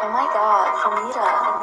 Oh my God, Anita.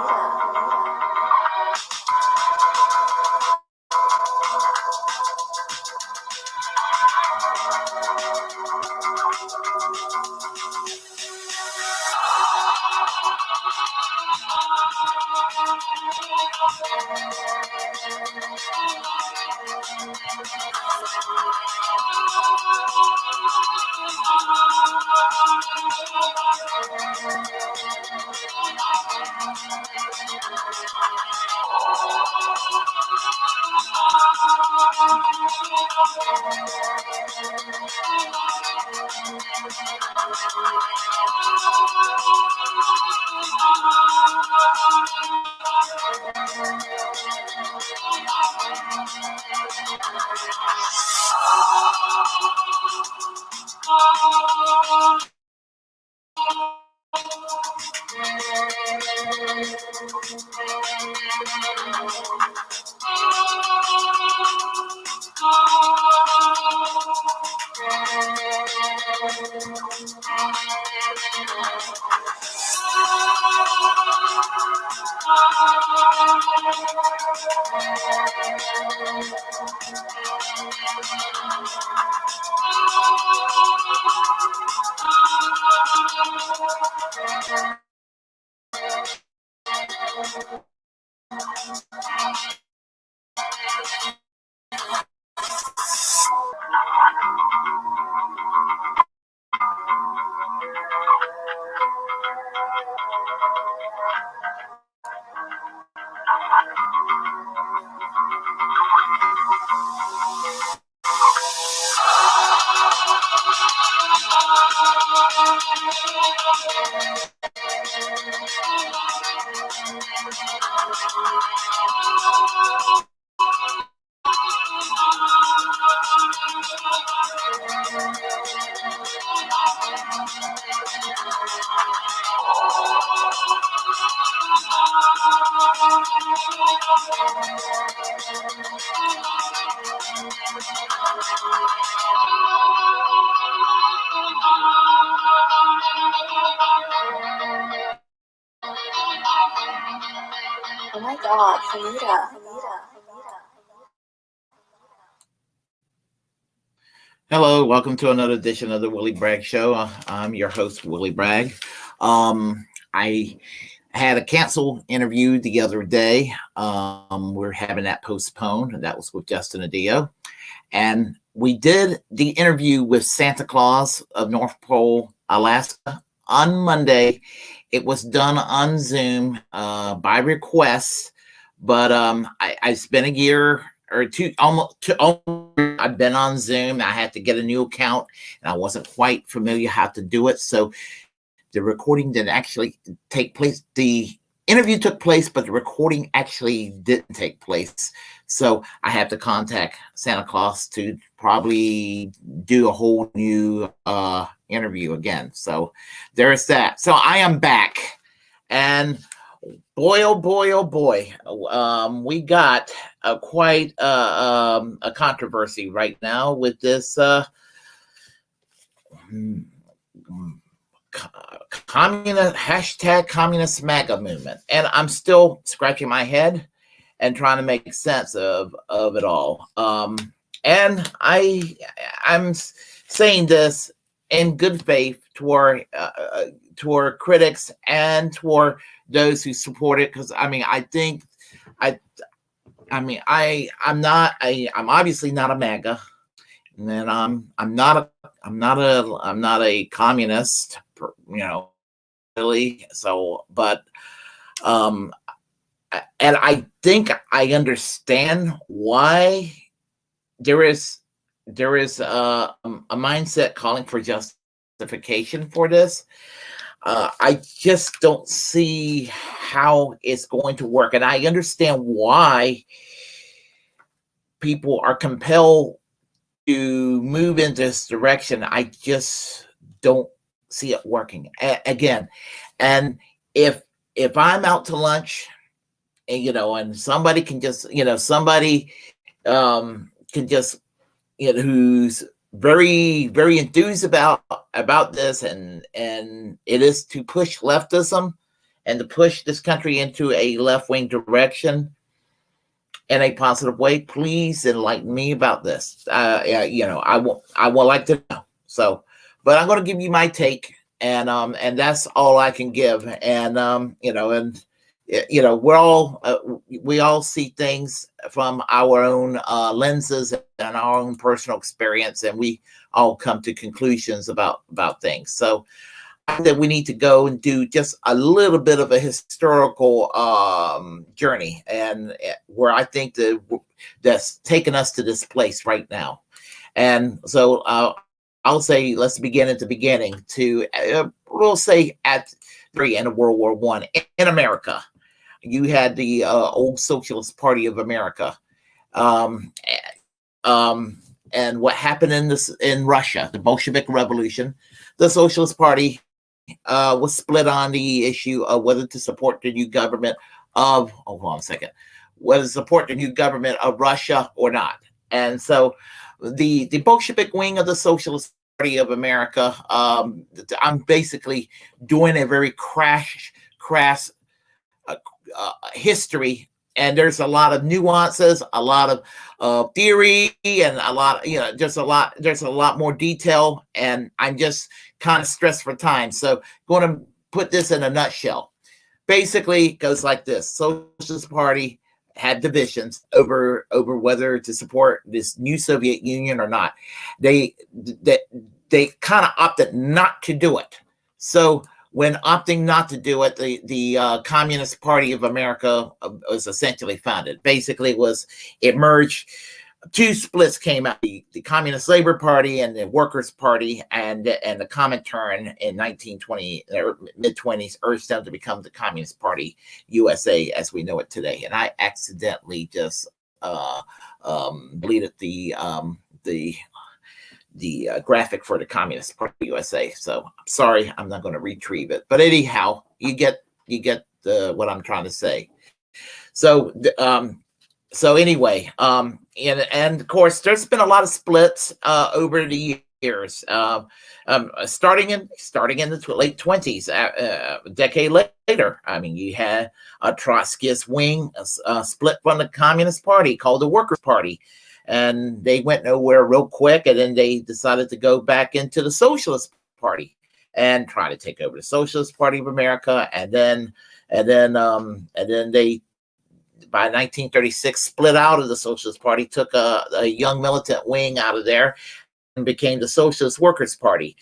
Oh my God, Anita. Hello, welcome to another edition of the Willie Bragg Show. I'm your host, Willie Bragg. I had a canceled interview the other day. We're having that postponed. That was with Justin Addio. And we did the interview with Santa Claus of North Pole, Alaska on Monday. It was done on Zoom by request, but it's been a year or two, almost I've been on Zoom. I had to get a new account and I wasn't quite familiar how to do it. So the recording didn't actually take place. The interview took place, but the recording actually didn't take place. So I have to contact Santa Claus to probably do a whole new interview again. So there's that. So I am back. And boy, oh boy, oh boy, we got quite a controversy right now with this communist MAGA movement. And I'm still scratching my head and trying to make sense of it all. And I'm saying this in good faith toward critics and toward those who support it, because I'm obviously not a MAGA, and I'm not a communist, really. So, but and I think I understand why there is a mindset calling for justification for this. I just don't see how it's going to work. And I understand why people are compelled to move in this direction. I just don't see it working again. And if I'm out to lunch and, and somebody can just, somebody can just, who's very, very enthused about this, and it is to push leftism, and to push this country into a left-wing direction in a positive way, please enlighten me about this. I would like to know. So, but I'm going to give you my take, and that's all I can give. And we all see things from our own lenses and our own personal experience, and we all come to conclusions about things. So that we need to go and do just a little bit of a historical journey, and where I think that's taken us to this place right now. And so I'll say, let's begin at the beginning. We'll say at the end of World War I in America, you had the old Socialist Party of America, and what happened in Russia, the Bolshevik Revolution. The Socialist Party was split on the issue of whether to support the new government of, hold on a second, whether to support the new government of Russia or not. And so the Bolshevik wing of the Socialist Party of America, I'm basically doing a very crass history, and there's a lot of nuances, a lot of theory, and a lot, there's a lot more detail, and I'm just kind of stressed for time. So going to put this in a nutshell. Basically, it goes like this. Socialist Party had divisions over whether to support this new Soviet Union or not. They kind of opted not to do it. So when opting not to do it, the Communist Party of America was essentially founded. Basically, it merged. Two splits came out: the Communist Labor Party and the Workers' Party, and the Comintern in 1920 or mid-20s urged them to become the Communist Party USA as we know it today. And I accidentally just deleted the graphic for the Communist Party USA. So I'm sorry, I'm not going to retrieve it. But anyhow, you get what I'm trying to say. So anyway, and of course, there's been a lot of splits over the years. Starting in the late 20s, a decade later. I mean, you had a Trotskyist wing split from the Communist Party called the Workers' Party. And they went nowhere real quick, and then they decided to go back into the Socialist Party and try to take over the Socialist Party of America. And then they, by 1936, split out of the Socialist Party, took a young militant wing out of there, and became the Socialist Workers' Party.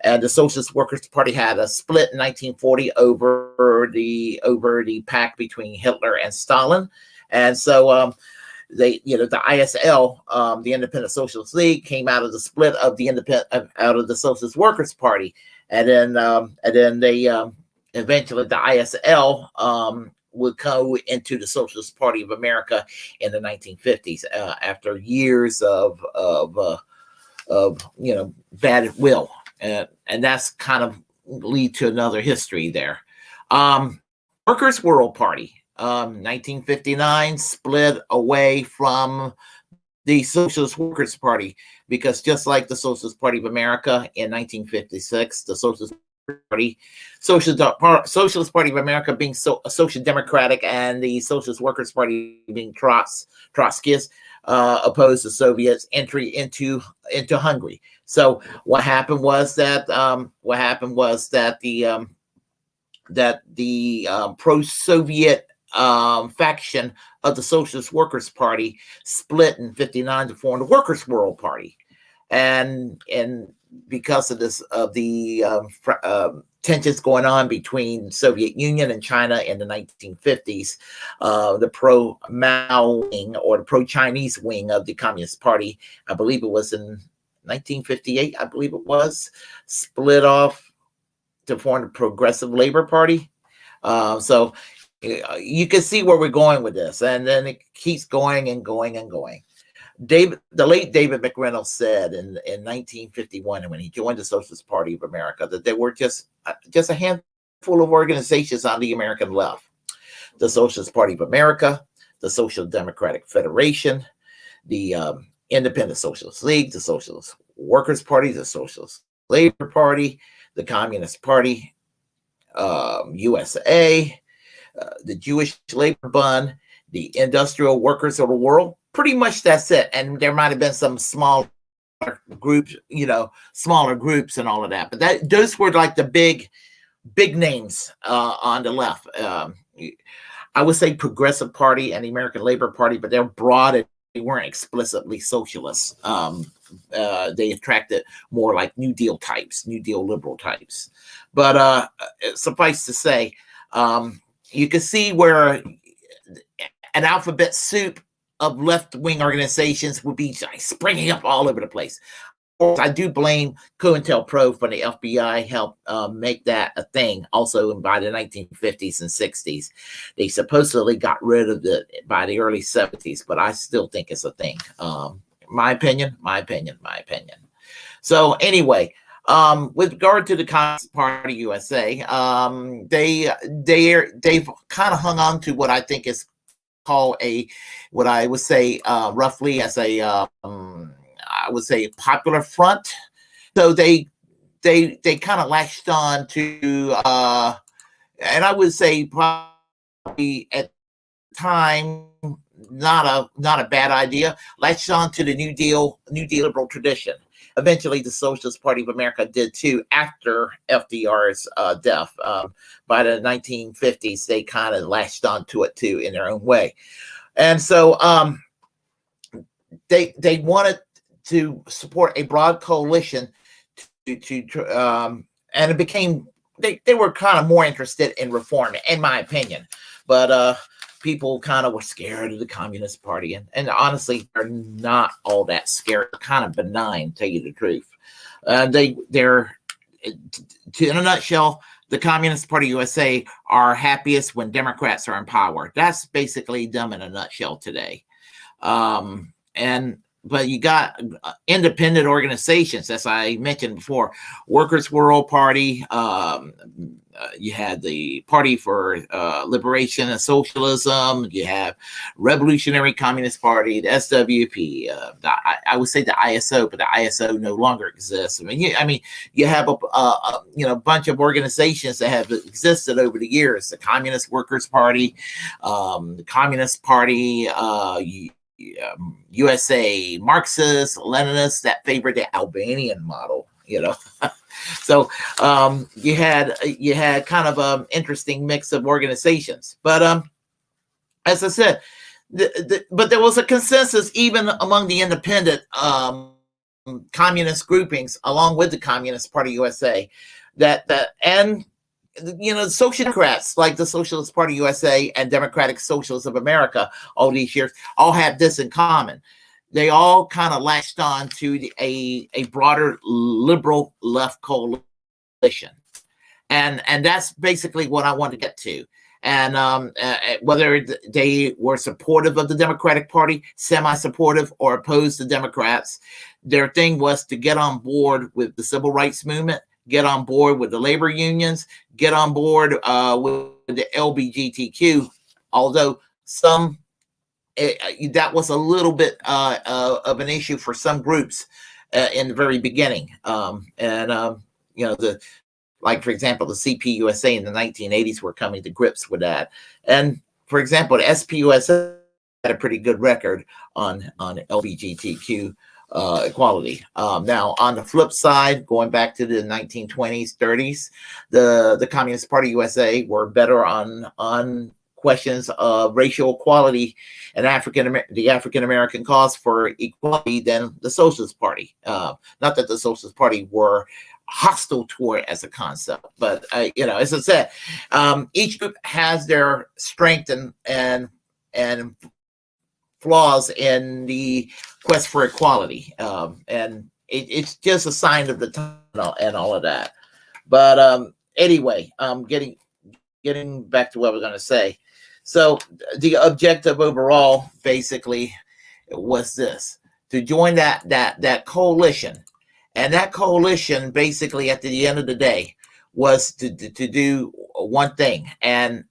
And the Socialist Workers' Party had a split in 1940 over the pact between Hitler and Stalin, and so. The ISL, the Independent Socialist League, came out of the split of the out of the Socialist Workers' Party, and then they eventually the ISL would go into the Socialist Party of America in the 1950s after years of bad will, and that's kind of lead to another history there. Workers' World Party. 1959 split away from the Socialist Workers' Party, because just like the Socialist Party of America in 1956, the Socialist Party of America being social democratic and the Socialist Workers' Party being Trotskyist, opposed the Soviets' entry into Hungary. So what happened was that the pro-Soviet faction of the Socialist Workers' Party split in 59 to form the Workers' World Party, and because of this, of the tensions going on between Soviet Union and China in the 1950s, the pro-Mao wing or the pro-Chinese wing of the Communist Party, I believe it was in 1958, split off to form the Progressive Labor Party. So you can see where we're going with this, and then it keeps going and going and going. The late David McReynolds said in 1951, when he joined the Socialist Party of America, that there were just a handful of organizations on the American left: the Socialist Party of America, the Social Democratic Federation, the Independent Socialist League, the Socialist Workers' Party, the Socialist Labor Party, the Communist Party, USA, the Jewish Labor Fund, the Industrial Workers of the World. Pretty much that's it. And there might have been some small groups, smaller groups and all of that. But those were like the big names on the left. I would say Progressive Party and the American Labor Party, but they're broad and they weren't explicitly socialists. They attracted more like New Deal types, New Deal liberal types. But suffice to say, you can see where an alphabet soup of left-wing organizations would be springing up all over the place. I do blame COINTELPRO for the FBI helped make that a thing. Also, by the 1950s and 60s, they supposedly got rid of it by the early 70s, but I still think it's a thing. My opinion. So anyway, with regard to the Communist Party USA, they've kind of hung on to what I think is called what I would say roughly as I would say popular front. So they kind of latched on to and I would say probably at the time not a bad idea, latched on to the New Deal liberal tradition. Eventually the Socialist Party of America did too after FDR's death. By the 1950s they kind of latched on to it too in their own way. And so they wanted to support a broad coalition and it became they were kind of more interested in reform, in my opinion. But people kind of were scared of the Communist Party, and honestly, they're not all that scared. They're kind of benign, to tell you the truth. They're in a nutshell, the Communist Party USA are happiest when Democrats are in power. That's basically them in a nutshell today. But you got independent organizations, as I mentioned before, Workers' World Party. You had the Party for Liberation and Socialism. You have Revolutionary Communist Party, the SWP. I would say the ISO, but the ISO no longer exists. I mean, you have a bunch of organizations that have existed over the years. The Communist Workers' Party, the Communist Party. USA Marxists, Leninists that favored the Albanian model, So you had kind of an interesting mix of organizations. But as I said, but there was a consensus even among the independent communist groupings, along with the Communist Party USA, and Social Democrats like the Socialist Party USA and Democratic Socialists of America all these years all have this in common. They all kind of latched on to a broader liberal left coalition. And that's basically what I want to get to. And whether they were supportive of the Democratic Party, semi-supportive, or opposed to Democrats, their thing was to get on board with the civil rights movement, get on board with the labor unions, get on board with the LBTQ, although that was a little bit of an issue for some groups in the very beginning. Like, for example, the CPUSA in the 1980s were coming to grips with that. And, for example, the SPUSA had a pretty good record on LBGTQ equality. Now, on the flip side, going back to the 1920s, 30s, the Communist Party USA were better on questions of racial equality and the African American cause for equality than the Socialist Party. Not that the Socialist Party were hostile toward it as a concept, but as I said, each group has their strength and flaws in the quest for equality, and it's just a sign of the time and all of that. But anyway, getting back to what I was going to say. So the objective overall basically was this: to join that coalition. And that coalition, basically, at the end of the day, was to do one thing, and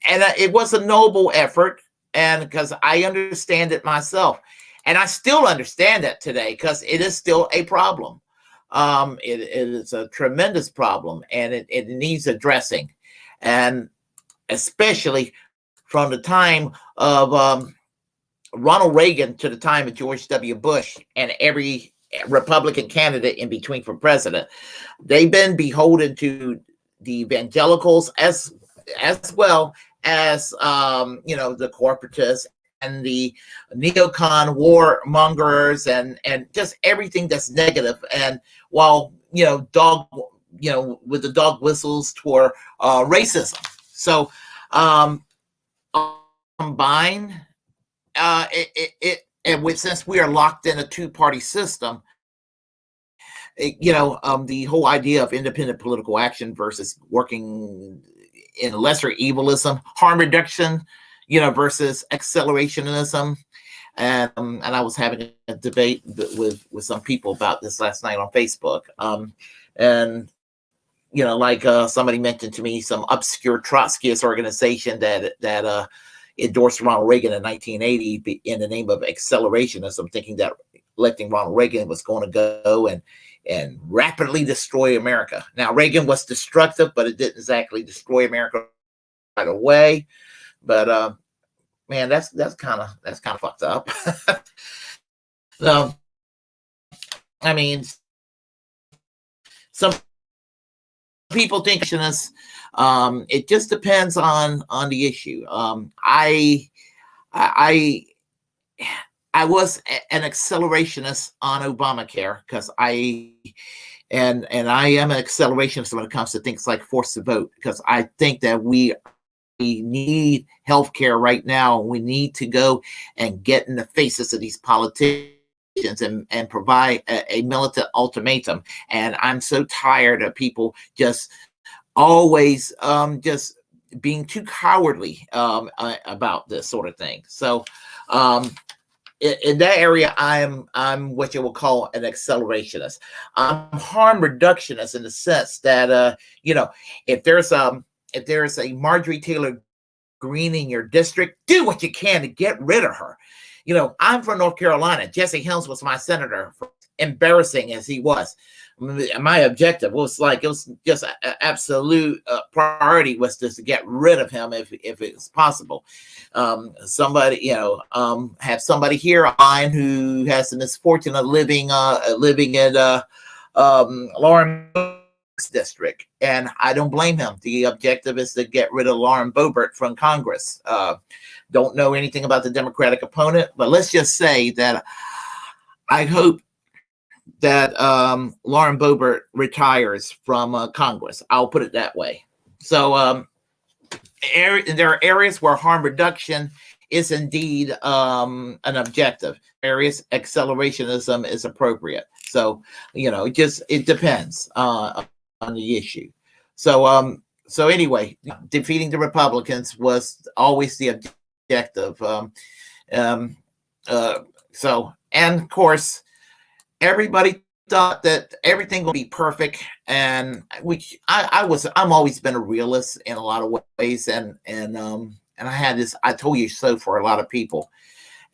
it was a noble effort, and because I understand it myself, and I still understand it today, because it is still a problem. It is a tremendous problem, and it needs addressing. and especially from the time of Ronald Reagan to the time of George W. Bush and every Republican candidate in between for president. They've been beholden to the evangelicals as well as the corporatists and the neocon warmongers and just everything that's negative. And while with the dog whistles toward racism. So combined, since we are locked in a two-party system, the whole idea of independent political action versus working in lesser evilism, harm reduction, versus accelerationism. And I was having a debate with some people about this last night on Facebook. And somebody mentioned to me some obscure Trotskyist organization that endorsed Ronald Reagan in 1980 in the name of accelerationism, thinking that electing Ronald Reagan was going to go and rapidly destroy America. Now, Reagan was destructive, but it didn't exactly destroy America right away. But man, that's kind of fucked up. So, I mean, some people think it just depends on the issue. I was an accelerationist on Obamacare because I am an accelerationist when it comes to things like force to vote, because I think that we need healthcare right now. We need to go and get in the faces of these politicians and provide a militant ultimatum. And I'm so tired of people just always just being too cowardly about this sort of thing. So in that area, I'm what you will call an accelerationist. I'm harm reductionist in the sense that if there's a Marjorie Taylor Greene in your district, do what you can to get rid of her. I'm from North Carolina. Jesse Helms was my senator, embarrassing as he was. My objective was just an absolute priority was just to get rid of him if it's possible. Somebody, have somebody here online who has the misfortune of living in Lauren district, and I don't blame him. The objective is to get rid of Lauren Boebert from Congress. Don't know anything about the Democratic opponent, but let's just say that I hope that Lauren Boebert retires from Congress. I'll put it that way. So there are areas where harm reduction is indeed an objective. Areas accelerationism is appropriate. So it depends on the issue. So anyway, defeating the Republicans was always the objective. And of course, everybody thought that everything would be perfect, and I'm always been a realist in a lot of ways, and I had this "I told you so" for a lot of people,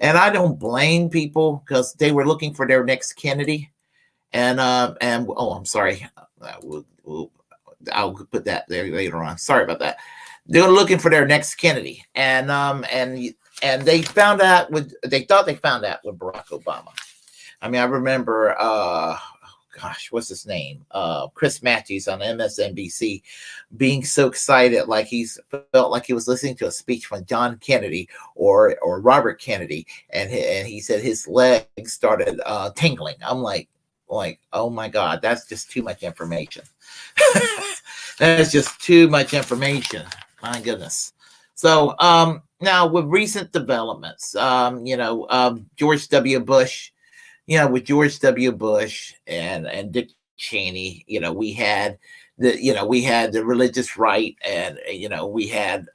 and I don't blame people because they were looking for their next Kennedy, and I'm sorry, I'll put that there later on. Sorry about that. They were looking for their next Kennedy, and they found out they thought they found out with Barack Obama. I mean, I remember, what's his name? Chris Matthews on MSNBC being so excited, like felt like he was listening to a speech from John Kennedy or Robert Kennedy, and he said his legs started tingling. I'm like, oh my God, that's just too much information. That's just too much information. My goodness. So now with recent developments, George W. Bush. With George W. Bush and Dick Cheney, we had the religious right, and we had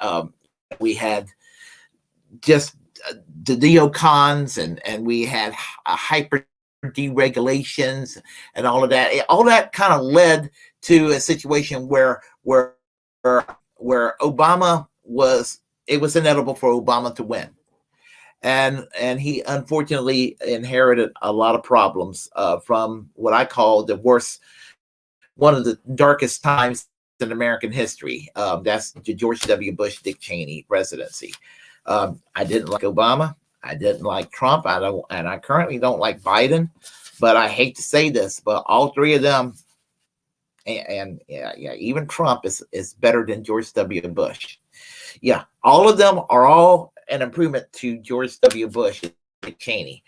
just the neocons, and we had hyper deregulations and all of that. All that kind of led to a situation where Obama it was inevitable for Obama to win. And he unfortunately inherited a lot of problems from what I call one of the darkest times in American history. That's the George W. Bush, Dick Cheney presidency. I didn't like Obama. I didn't like Trump. I currently don't like Biden. But I hate to say this, but all three of them, and even Trump is better than George W. Bush. Yeah, all of them are all an improvement to George W. Bush and Dick Cheney.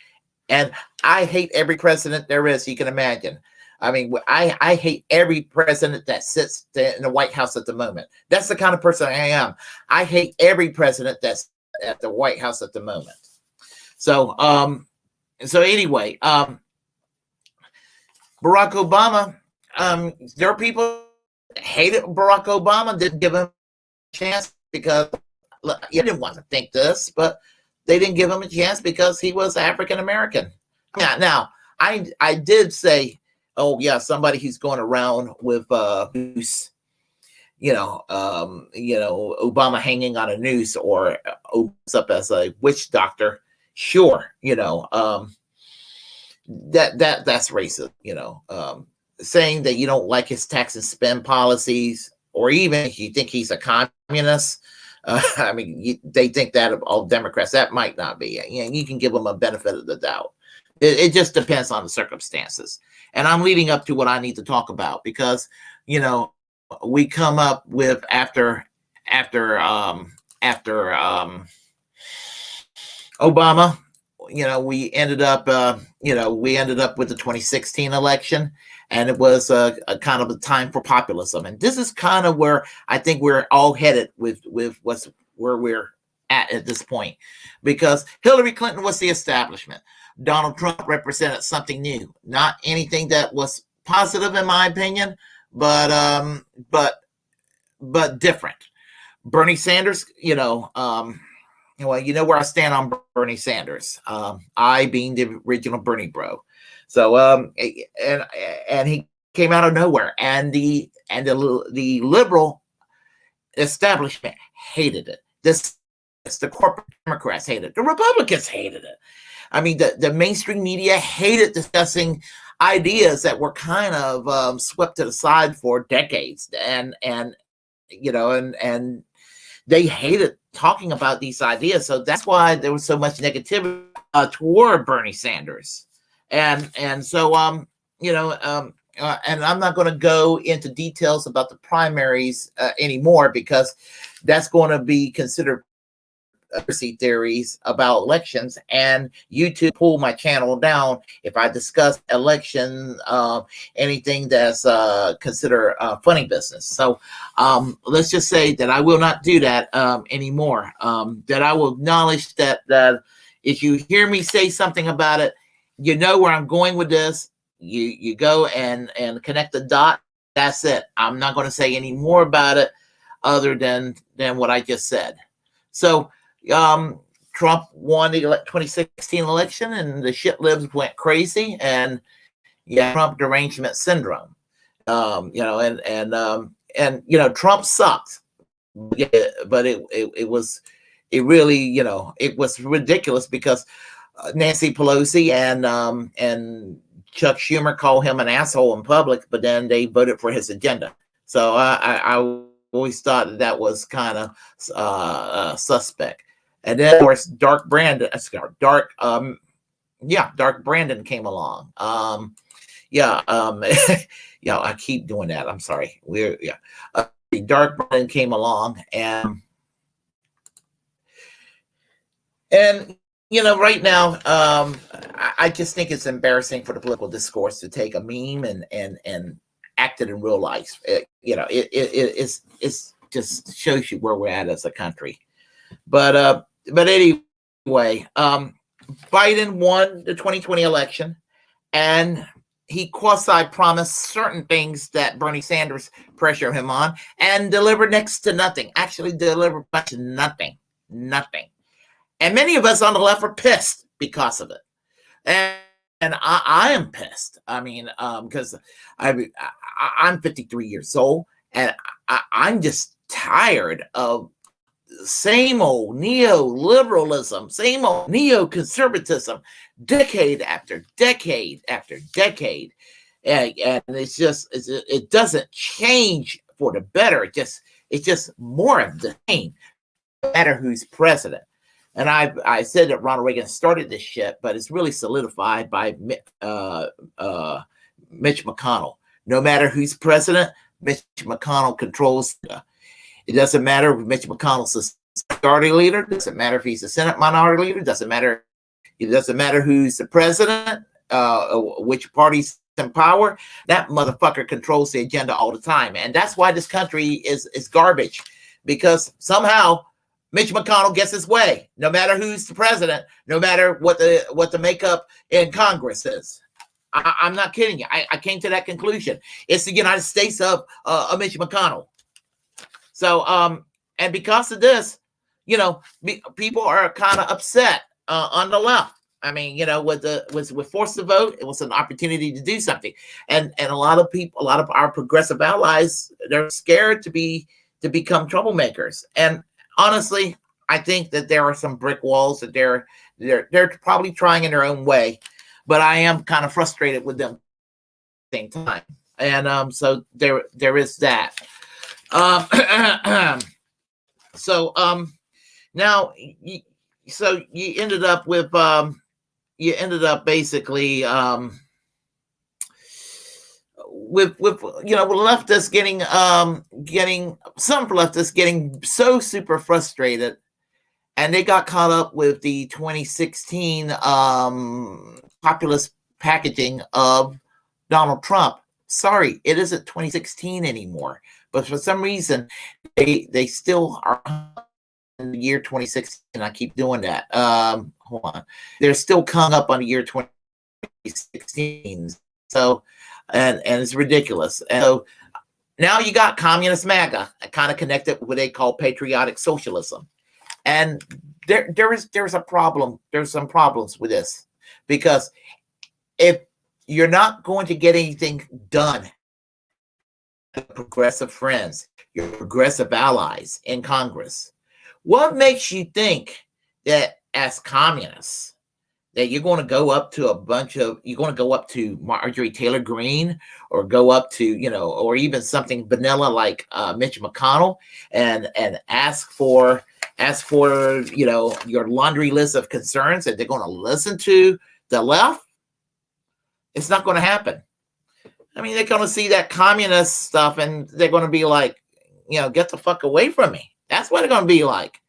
And I hate every president there is, you can imagine. I mean, I hate every president that sits in the White House at the moment. That's the kind of person I am. I hate every president that's at the White House at the moment. So, anyway, Barack Obama, there are people that hated Barack Obama, didn't give him a chance because you didn't want to think this, but they didn't give him a chance because he was African American. Now, I did say, oh yeah, somebody who's going around with noose, Obama hanging on a noose or opens up as a witch doctor. Sure, that's racist. Saying that you don't like his tax and spend policies, or even if you think he's a communist. They think that of all Democrats. That might not be. You can give them a benefit of the doubt. It just depends on the circumstances. And I'm leading up to what I need to talk about because, we come up with after Obama, we ended up with the 2016 election, and it was a kind of a time for populism. And this is kind of where I think we're all headed with where we're at this point, because Hillary Clinton was the establishment. Donald Trump represented something new, not anything that was positive in my opinion, but different. Bernie Sanders, where I stand on Bernie Sanders. I being the original Bernie bro. So and he came out of nowhere, and the liberal establishment hated it. The corporate Democrats hated it. The Republicans hated it. I mean, the mainstream media hated discussing ideas that were kind of swept to the side for decades, and they hated talking about these ideas. So that's why there was so much negativity toward Bernie Sanders. And so and I'm not going to go into details about the primaries anymore, because that's going to be considered conspiracy theories about elections, and YouTube pull my channel down if I discuss election, anything that's considered funny business. So let's just say that I will not do that anymore. That I will acknowledge that if you hear me say something about it, you know where I'm going with this. You go and connect the dot. That's it. I'm not going to say any more about it other than what I just said. So Trump won the 2016 election, and the shit libs went crazy, and Trump derangement syndrome. Trump sucked, but it was ridiculous because Nancy Pelosi and Chuck Schumer called him an asshole in public, but then they voted for his agenda. So I always thought that was kind of suspect. And then, of course, Dark Brandon came along. I keep doing that. I'm sorry. Dark Brandon came along, and right now, I just think it's embarrassing for the political discourse to take a meme and act it in real life. It's just shows you where we're at as a country. But anyway, Biden won the 2020 election, and he quasi-promised certain things that Bernie Sanders pressured him on, and delivered next to nothing. Actually delivered much nothing. And many of us on the left are pissed because of it. And I am pissed. I mean, because I'm 53 years old, and I'm just tired of same old neoliberalism, same old neoconservatism, decade after decade after decade. And it's just, it doesn't change for the better. It's just more of the same, no matter who's president. And I said that Ronald Reagan started this shit, but it's really solidified by Mitch McConnell. No matter who's president, Mitch McConnell controls. It doesn't matter if Mitch McConnell's a majority leader. It doesn't matter if he's a Senate minority leader. It doesn't matter who's the president, which party's in power. That motherfucker controls the agenda all the time. And that's why this country is garbage, because somehow Mitch McConnell gets his way, no matter who's the president, no matter what the makeup in Congress is. I'm not kidding you. I came to that conclusion. It's the United States of Mitch McConnell. So, and because of this, people are kind of upset on the left. I mean, with forced to vote, it was an opportunity to do something, and a lot of people, a lot of our progressive allies, they're scared to become troublemakers. And honestly, I think that there are some brick walls that they're probably trying in their own way, but I am kind of frustrated with them at the same time. And so there is that. Now so you ended up with basically with leftists getting some leftists getting so super frustrated, and they got caught up with the 2016 populist packaging of Donald Trump. Sorry, it isn't 2016 anymore, but for some reason they still are in the year 2016. I keep doing that. Hold on, they're still coming up on the year 2016. So, and it's ridiculous. And so now you got communist MAGA, kind of connected with what they call patriotic socialism. And there's a problem. There's some problems with this, because if you're not going to get anything done, progressive friends, your progressive allies in Congress, what makes you think that as communists that you're going to go up to Marjorie Taylor Greene, or go up to, or even something vanilla like Mitch McConnell, and ask for your laundry list of concerns, that they're going to listen to the left? It's not going to happen. I mean, they're going to see that communist stuff, and they're going to be like, get the fuck away from me. That's what they're going to be like.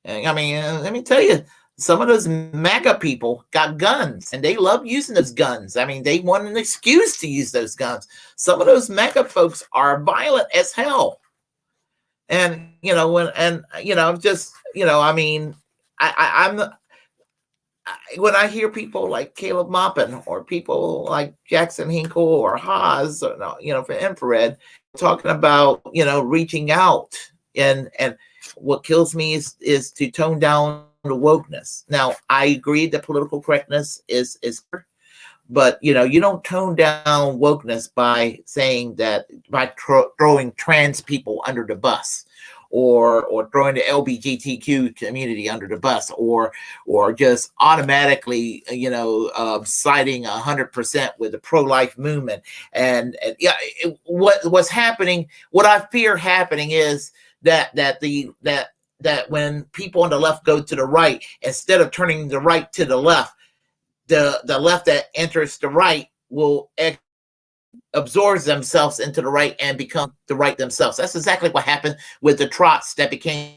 I mean, let me tell you, some of those MAGA people got guns, and they love using those guns. I mean, they want an excuse to use those guns. Some of those MAGA folks are violent as hell. And, when I hear people like Caleb Maupin, or people like Jackson Hinkle or Haas, or, for Infrared, talking about, reaching out, and what kills me is to tone down the wokeness. Now, I agree that political correctness is, but you don't tone down wokeness by saying that, by throwing trans people under the bus, or throwing the LBTQ community under the bus, or just automatically, siding 100% with the pro-life movement. And what's happening, what I fear happening is that when people on the left go to the right, instead of turning the right to the left, the left that enters the right will absorbs themselves into the right and become the right themselves. That's exactly what happened with the Trots that became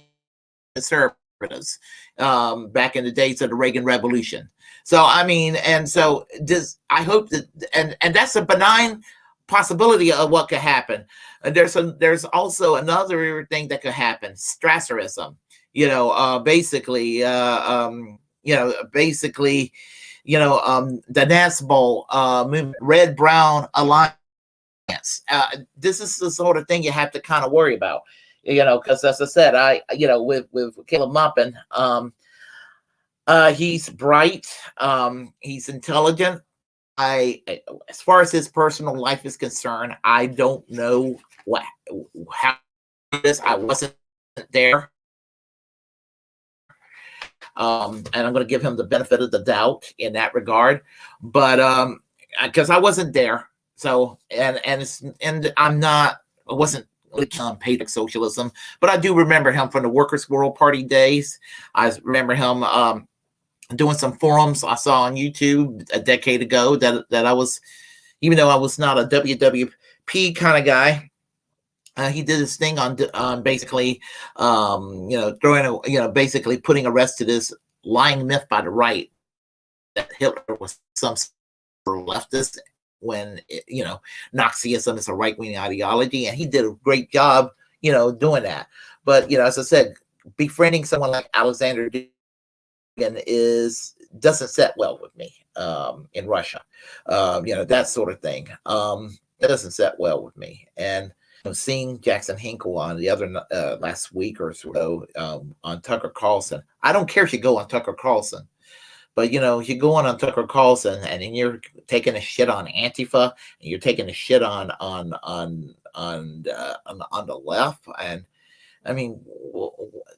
conservatives back in the days of the Reagan Revolution. So I mean, and so I hope that, and that's a benign possibility of what could happen. There's also another thing that could happen: Strasserism. The NASBO movement, Red Brown Alliance. This is the sort of thing you have to kind of worry about, because as I said, with Caleb Maupin, he's bright, he's intelligent. As far as his personal life is concerned, I don't know how this. I wasn't there. And I'm going to give him the benefit of the doubt in that regard, but because I wasn't there, so and I Patriotic Socialism, but I do remember him from the Workers' World Party days. I remember him doing some forums I saw on YouTube a decade ago that I was, even though I was not a WWP kind of guy, he did this thing on basically, basically putting a rest to this lying myth by the right that Hitler was some sort of leftist when, Nazism is a right-wing ideology. And he did a great job, doing that. But, as I said, befriending someone like Alexander doesn't set well with me in Russia. That sort of thing. It doesn't set well with me. And seeing Jackson Hinkle on the other last week or so on Tucker Carlson. I don't care if you go on Tucker Carlson, but you go on Tucker Carlson and then you're taking a shit on Antifa and you're taking a shit on the left. And I mean,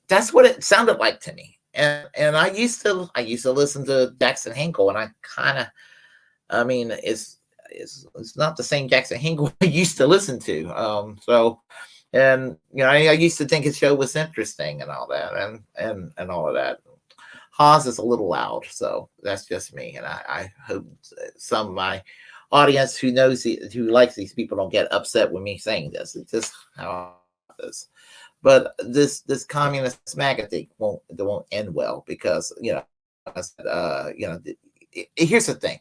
that's what it sounded like to me. And I used to listen to Jackson Hinkle, and it's not the same Jackson Hinkle I used to listen to. I used to think his show was interesting and all that, and all of that. Haas is a little loud, so that's just me. And I hope some of my audience who likes these people don't get upset with me saying this. It's just how it is. But this communist MAGA thing won't end well because here's the thing.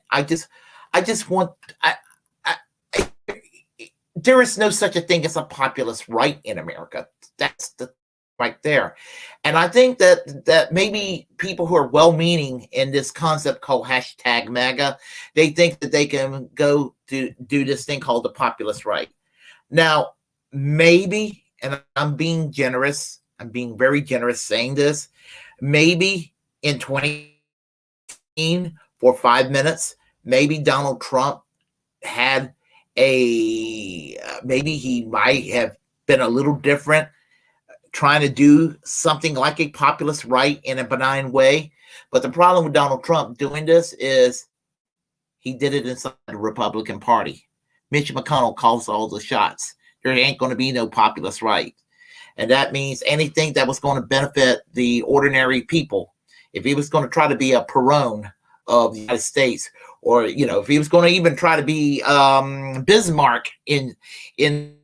There is no such a thing as a populist right in America. That's the right there. And I think that maybe people who are well-meaning in this concept called #MAGA, they think that they can go to do this thing called the populist right. Now, maybe, and I'm being generous, I'm being very generous saying this, maybe in 2018 for 5 minutes, maybe Donald Trump had maybe he might have been a little different, trying to do something like a populist right in a benign way. But the problem with Donald Trump doing this is he did it inside the Republican Party. Mitch McConnell calls all the shots. There ain't going to be no populist right. And that means anything that was going to benefit the ordinary people, if he was going to try to be a Perón of the United States, or, if he was going to even try to be Bismarck in the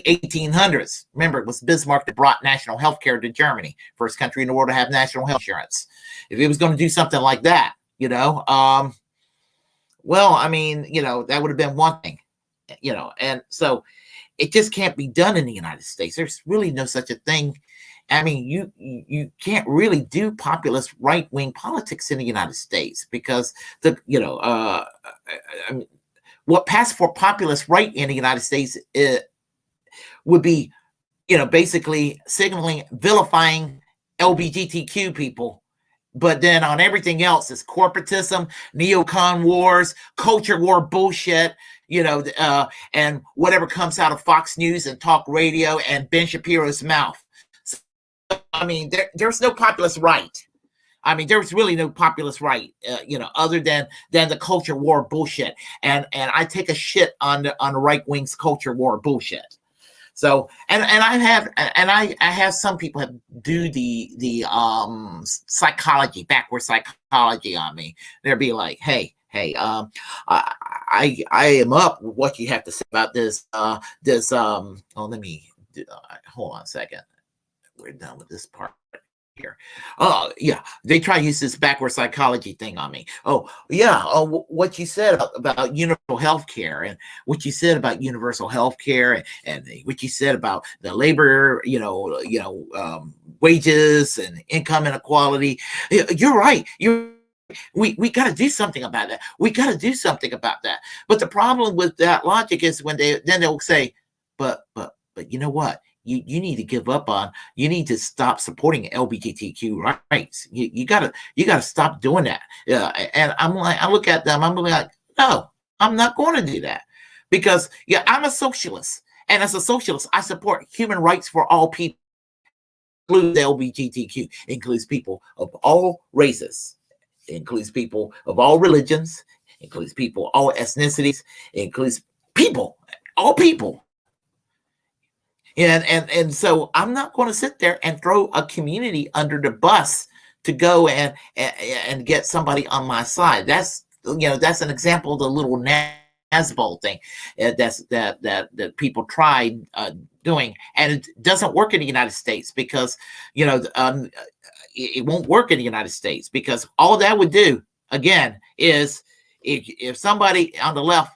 1800s. Remember, it was Bismarck that brought national health care to Germany, first country in the world to have national health insurance. If he was going to do something like that, that would have been one thing, and so it just can't be done in the United States. There's really no such a thing. I mean, you can't really do populist right-wing politics in the United States because what passed for populist right in the United States would be, basically signaling, vilifying LBTQ people. But then on everything else is corporatism, neocon wars, culture war bullshit, and whatever comes out of Fox News and talk radio and Ben Shapiro's mouth. So, there's no populist right. There's really no populist right, other than the culture war bullshit. And I take a shit on the right wing's culture war bullshit. So, and I have some people have do the psychology, backward psychology on me. They'll be like, hey, I am up with what you have to say about this. Hold on a second. We're done with this part here. Oh, yeah. They try to use this backward psychology thing on me. Oh, yeah. What you said about universal health care, and what you said about universal health care, and what you said about the labor, wages and income inequality. You're right. We got to do something about that. We got to do something about that. But the problem with that logic is when they'll say, but you know what? You need to give up on. You need to stop supporting LGBTQ rights. You gotta stop doing that. And I'm like, I look at them. I'm like, no, I'm not going to do that because I'm a socialist, and as a socialist, I support human rights for all people, includes LGBTQ, includes people of all races, includes people of all religions, includes people all ethnicities, includes people, all people. And so I'm not going to sit there and throw a community under the bus to go and get somebody on my side. That's an example of the little Nazbol thing that people tried doing, and it doesn't work in the United States because it won't work in the United States because all that would do again is if somebody on the left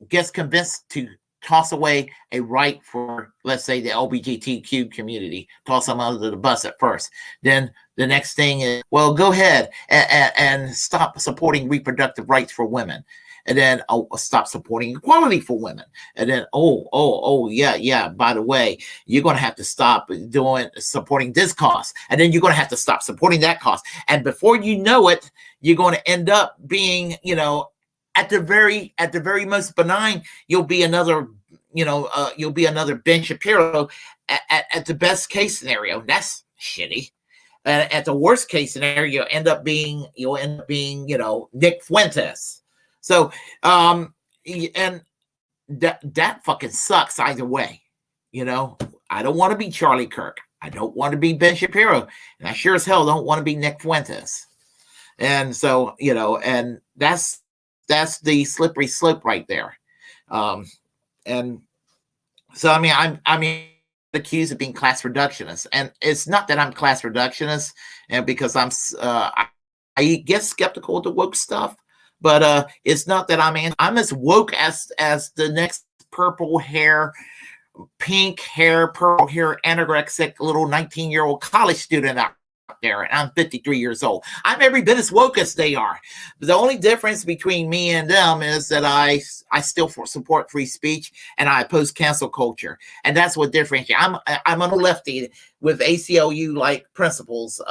gets convinced to toss away a right for, let's say, the LBTQ community, toss them under the bus at first. Then the next thing is, well, go ahead and stop supporting reproductive rights for women. And then stop supporting equality for women. And then, yeah. By the way, you're going to have to stop supporting this cause. And then you're going to have to stop supporting that cause. And before you know it, you're going to end up being, at the very most benign, you'll be another Ben Shapiro at the best case scenario. That's shitty. At the worst case scenario, you'll end up being Nick Fuentes. So and that fucking sucks either way. I don't want to be Charlie Kirk. I don't want to be Ben Shapiro, and I sure as hell don't want to be Nick Fuentes. And so and that's the slippery slope right there. And so I'm accused of being class reductionist, and it's not that I'm class reductionist, and because I get skeptical of the woke stuff, but it's not that I'm as woke as the next purple hair, anorexic little 19-year-old college student out there, and I'm 53 years old. I'm every bit as woke as they are. The only difference between me and them is that I still support free speech and I oppose cancel culture, and that's what differentiates. I'm a lefty with ACLU like principles.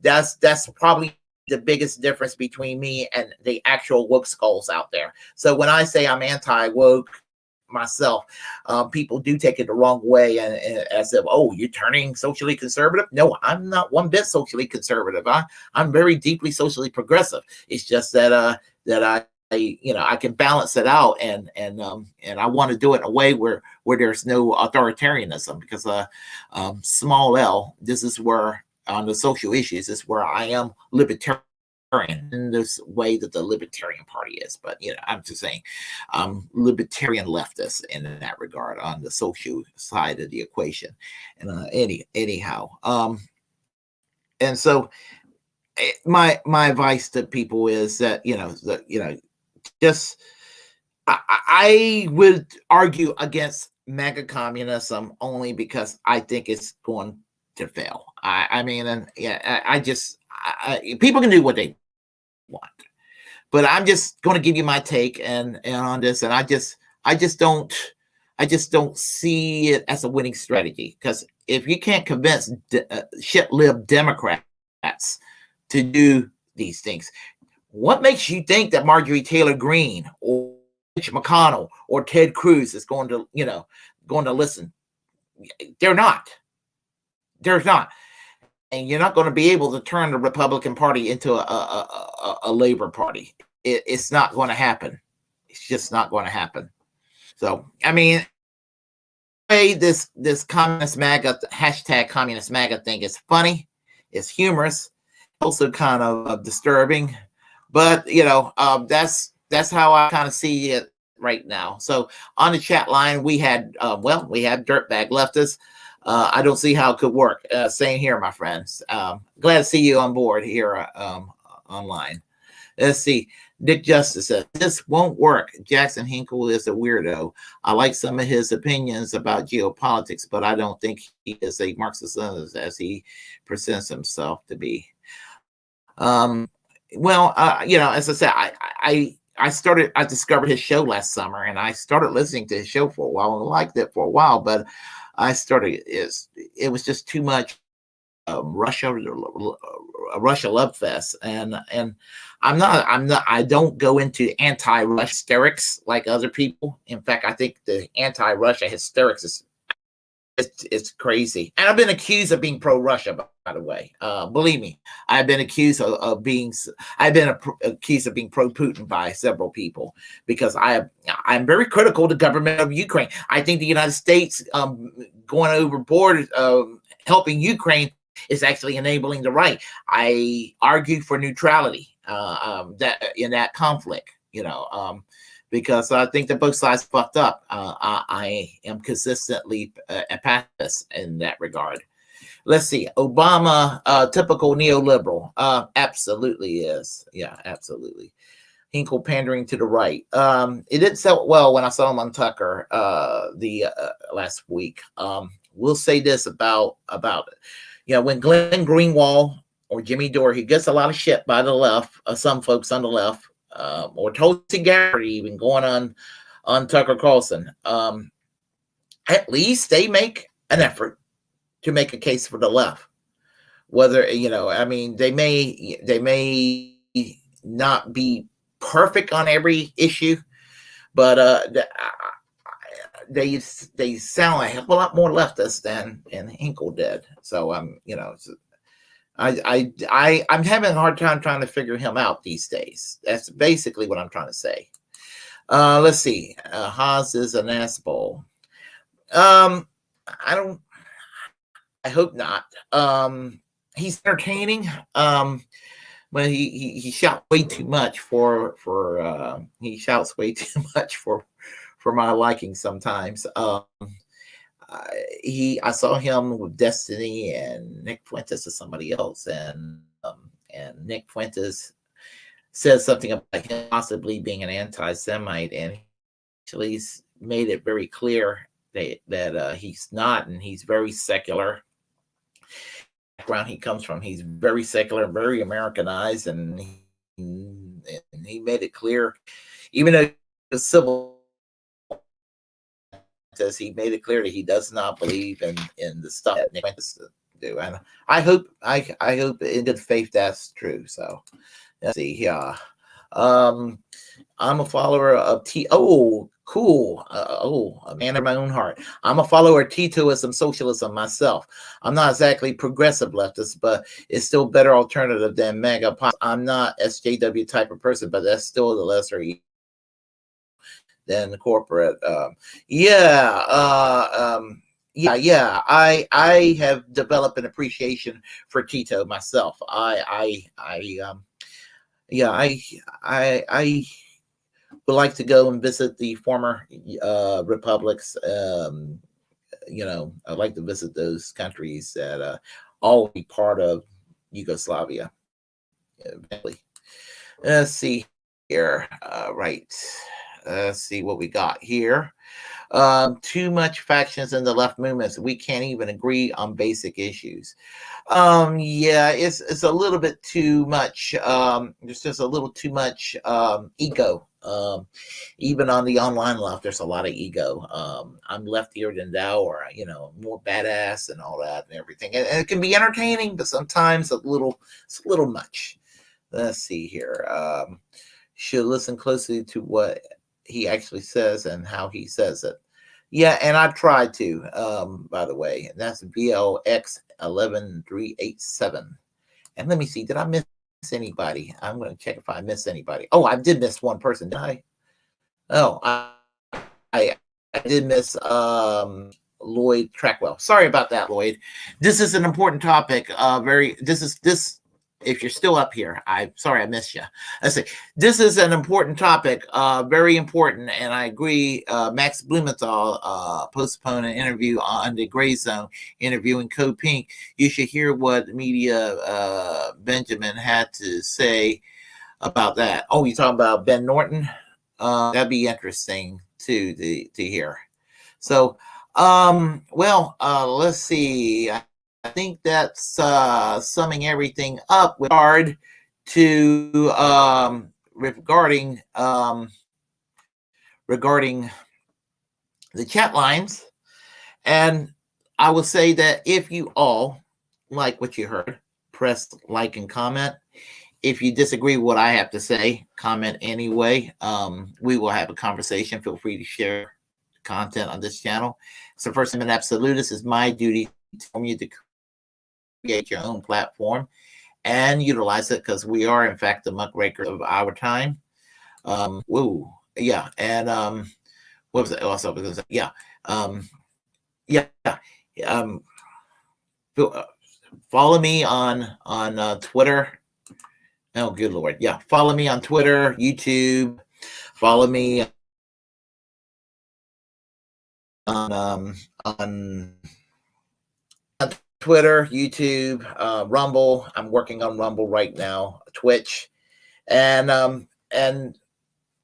That's probably the biggest difference between me and the actual woke skulls out there. So when I say I'm anti-woke myself, people do take it the wrong way and as if, oh, you're turning socially conservative. No, I'm not one bit socially conservative. I'm very deeply socially progressive. It's just that I can balance it out, and I want to do it in a way where there's no authoritarianism, because small L, this is where on the social issues is where I am libertarian in this way that the Libertarian Party is. But I'm just saying libertarian leftist in that regard on the social side of the equation. And anyhow, and so my advice to people is that just I would argue against MAGA communism only because I think it's going to fail. People can do what they want, but I'm just going to give you my take and on this, and I just don't see it as a winning strategy, because if you can't convince shit lib Democrats to do these things, what makes you think that Marjorie Taylor Greene or Mitch McConnell or Ted Cruz is going to listen? They're not. And you're not going to be able to turn the Republican Party into a Labor Party. It's not going to happen. It's just not going to happen. So, this communist MAGA hashtag communist MAGA thing is funny. It's humorous. Also kind of disturbing. But, that's how I kind of see it right now. So on the chat line, we had Dirtbag-Left. I don't see how it could work. Same here, my friends. Glad to see you on board here online. Let's see. Dick Justice says, this won't work. Jackson Hinkle is a weirdo. I like some of his opinions about geopolitics, but I don't think he is a Marxist as he presents himself to be. As I said, I discovered his show last summer, and I started listening to his show for a while and liked it for a while, but it was just too much Russia love fest, and I don't go into anti-Russia hysterics like other people. In fact, I think the anti-Russia hysterics is it's crazy. And I've been accused of being pro-Russia, by the way. Believe me, I've been accused of being accused of being pro-Putin by several people because I'm very critical of the government of Ukraine. I think the United States going overboard helping Ukraine is actually enabling the right. I argue for neutrality that in that conflict, because I think that both sides fucked up. I am consistently a pacifist in that regard. Let's see. Obama, typical neoliberal. Absolutely is. Yeah, absolutely. Hinkle pandering to the right. It didn't sell well when I saw him on Tucker the last week. We'll say this about it. When Glenn Greenwald or Jimmy Dore, he gets a lot of shit by the left, some folks on the left, or Tulsi Gabbard even going on Tucker Carlson. At least they make an effort to make a case for the left. Whether they may not be perfect on every issue, but they sound a hell of a lot more leftist than Hinkle did. So I'm having a hard time trying to figure him out these days. That's basically what I'm trying to say. Let's see. Haas is an asshole. I hope not. He's entertaining. But he shouts way too much he shouts way too much for my liking sometimes. I saw him with Destiny and Nick Fuentes or somebody else, and Nick Fuentes said something about him possibly being an anti-Semite, and actually he's made it very clear that he's not, and he's very secular. Background he comes from, he's very secular, very Americanized, and he made it clear, even though the civil. He made it clear that he does not believe in the stuff that Nick Fuentes do, and I hope in good faith that's true. So let's see. Yeah, I'm a follower of T. Oh, cool. A man of my own heart. I'm a follower of Titoism, socialism myself. I'm not exactly progressive leftist, but it's still a better alternative than mega pop. I'm not SJW type of person, but that's still the lesser than the corporate. I have developed an appreciation for Tito myself. I would like to go and visit the former republics. I'd like to visit those countries that all be part of Yugoslavia. Let's see here. Right. Let's see what we got here. Too much factions in the left movements. We can't even agree on basic issues. It's a little bit too much. There's just a little too much ego. Even on the online left, there's a lot of ego. I'm leftier than thou, or more badass and all that and everything. And it can be entertaining, but sometimes it's a little much. Let's see here. Should listen closely to what he actually says and how he says it. Yeah, and I tried to, by the way. And that's VLX11387. And let me see, did I miss anybody? I'm going to check if I missed anybody. Oh, I did miss one person, didn't I? Oh, I did miss Lloyd Trackwell. Sorry about that, Lloyd. This is an important topic. If you're still up here, I'm sorry I missed you. Let's see. This is an important topic, very important, and I agree. Max Blumenthal postponed an interview on the Gray Zone, interviewing Code Pink. You should hear what media Benjamin had to say about that. Oh, you're talking about Ben Norton? That'd be interesting too to hear. So, let's see. I think that's summing everything up with regard to regarding the chat lines. And I will say that if you all like what you heard, press like and comment. If you disagree with what I have to say, comment anyway. We will have a conversation. Feel free to share content on this channel. So first I'm an absolutist. It's my duty to inform you to create your own platform and utilize it, because we are in fact the muckrakers of our time. Whoa, yeah, and what was it? Also, because yeah, yeah, follow me on Twitter. Oh, good Lord, yeah, follow me on Twitter, YouTube. Follow me on Twitter, YouTube, Rumble. I'm working on Rumble right now, Twitch, and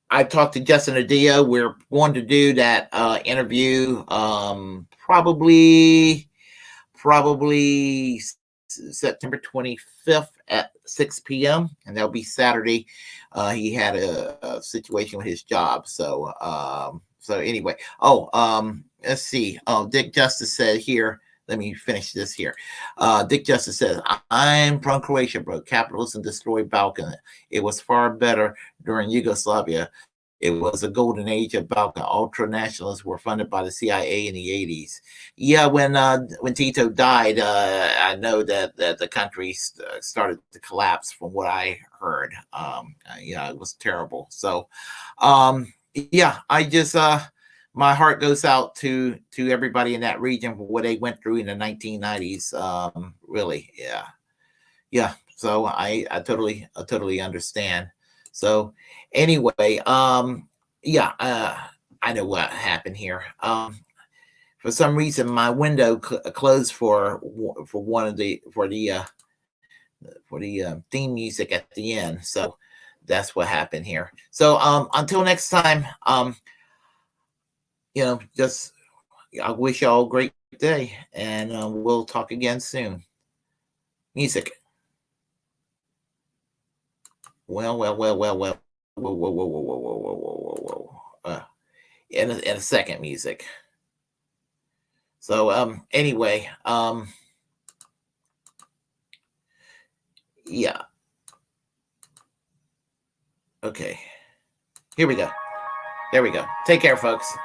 I talked to Justin Adia. We're going to do that interview probably September 25th at 6 p.m. and that'll be Saturday. He had a situation with his job, so anyway. Let's see. Dick Justice said here. Let me finish this here. Dick Justice says, I'm from Croatia, bro. Capitalism destroyed Balkan. It was far better during Yugoslavia. It was a golden age of Balkan. Ultra-nationalists were funded by the CIA in the 80s. Yeah, when Tito died, I know that the country started to collapse from what I heard. Yeah, it was terrible. So, yeah, I just... my heart goes out to everybody in that region for what they went through in the 1990s. Really, yeah. So I totally understand. So anyway, yeah, I know what happened here. For some reason, my window closed for the theme music at the end. So that's what happened here. So until next time, just I wish y'all a great day, and we'll talk again soon. Music. Well. Whoa. In a second, music. So anyway, yeah. Okay. Here we go. There we go. Take care, folks.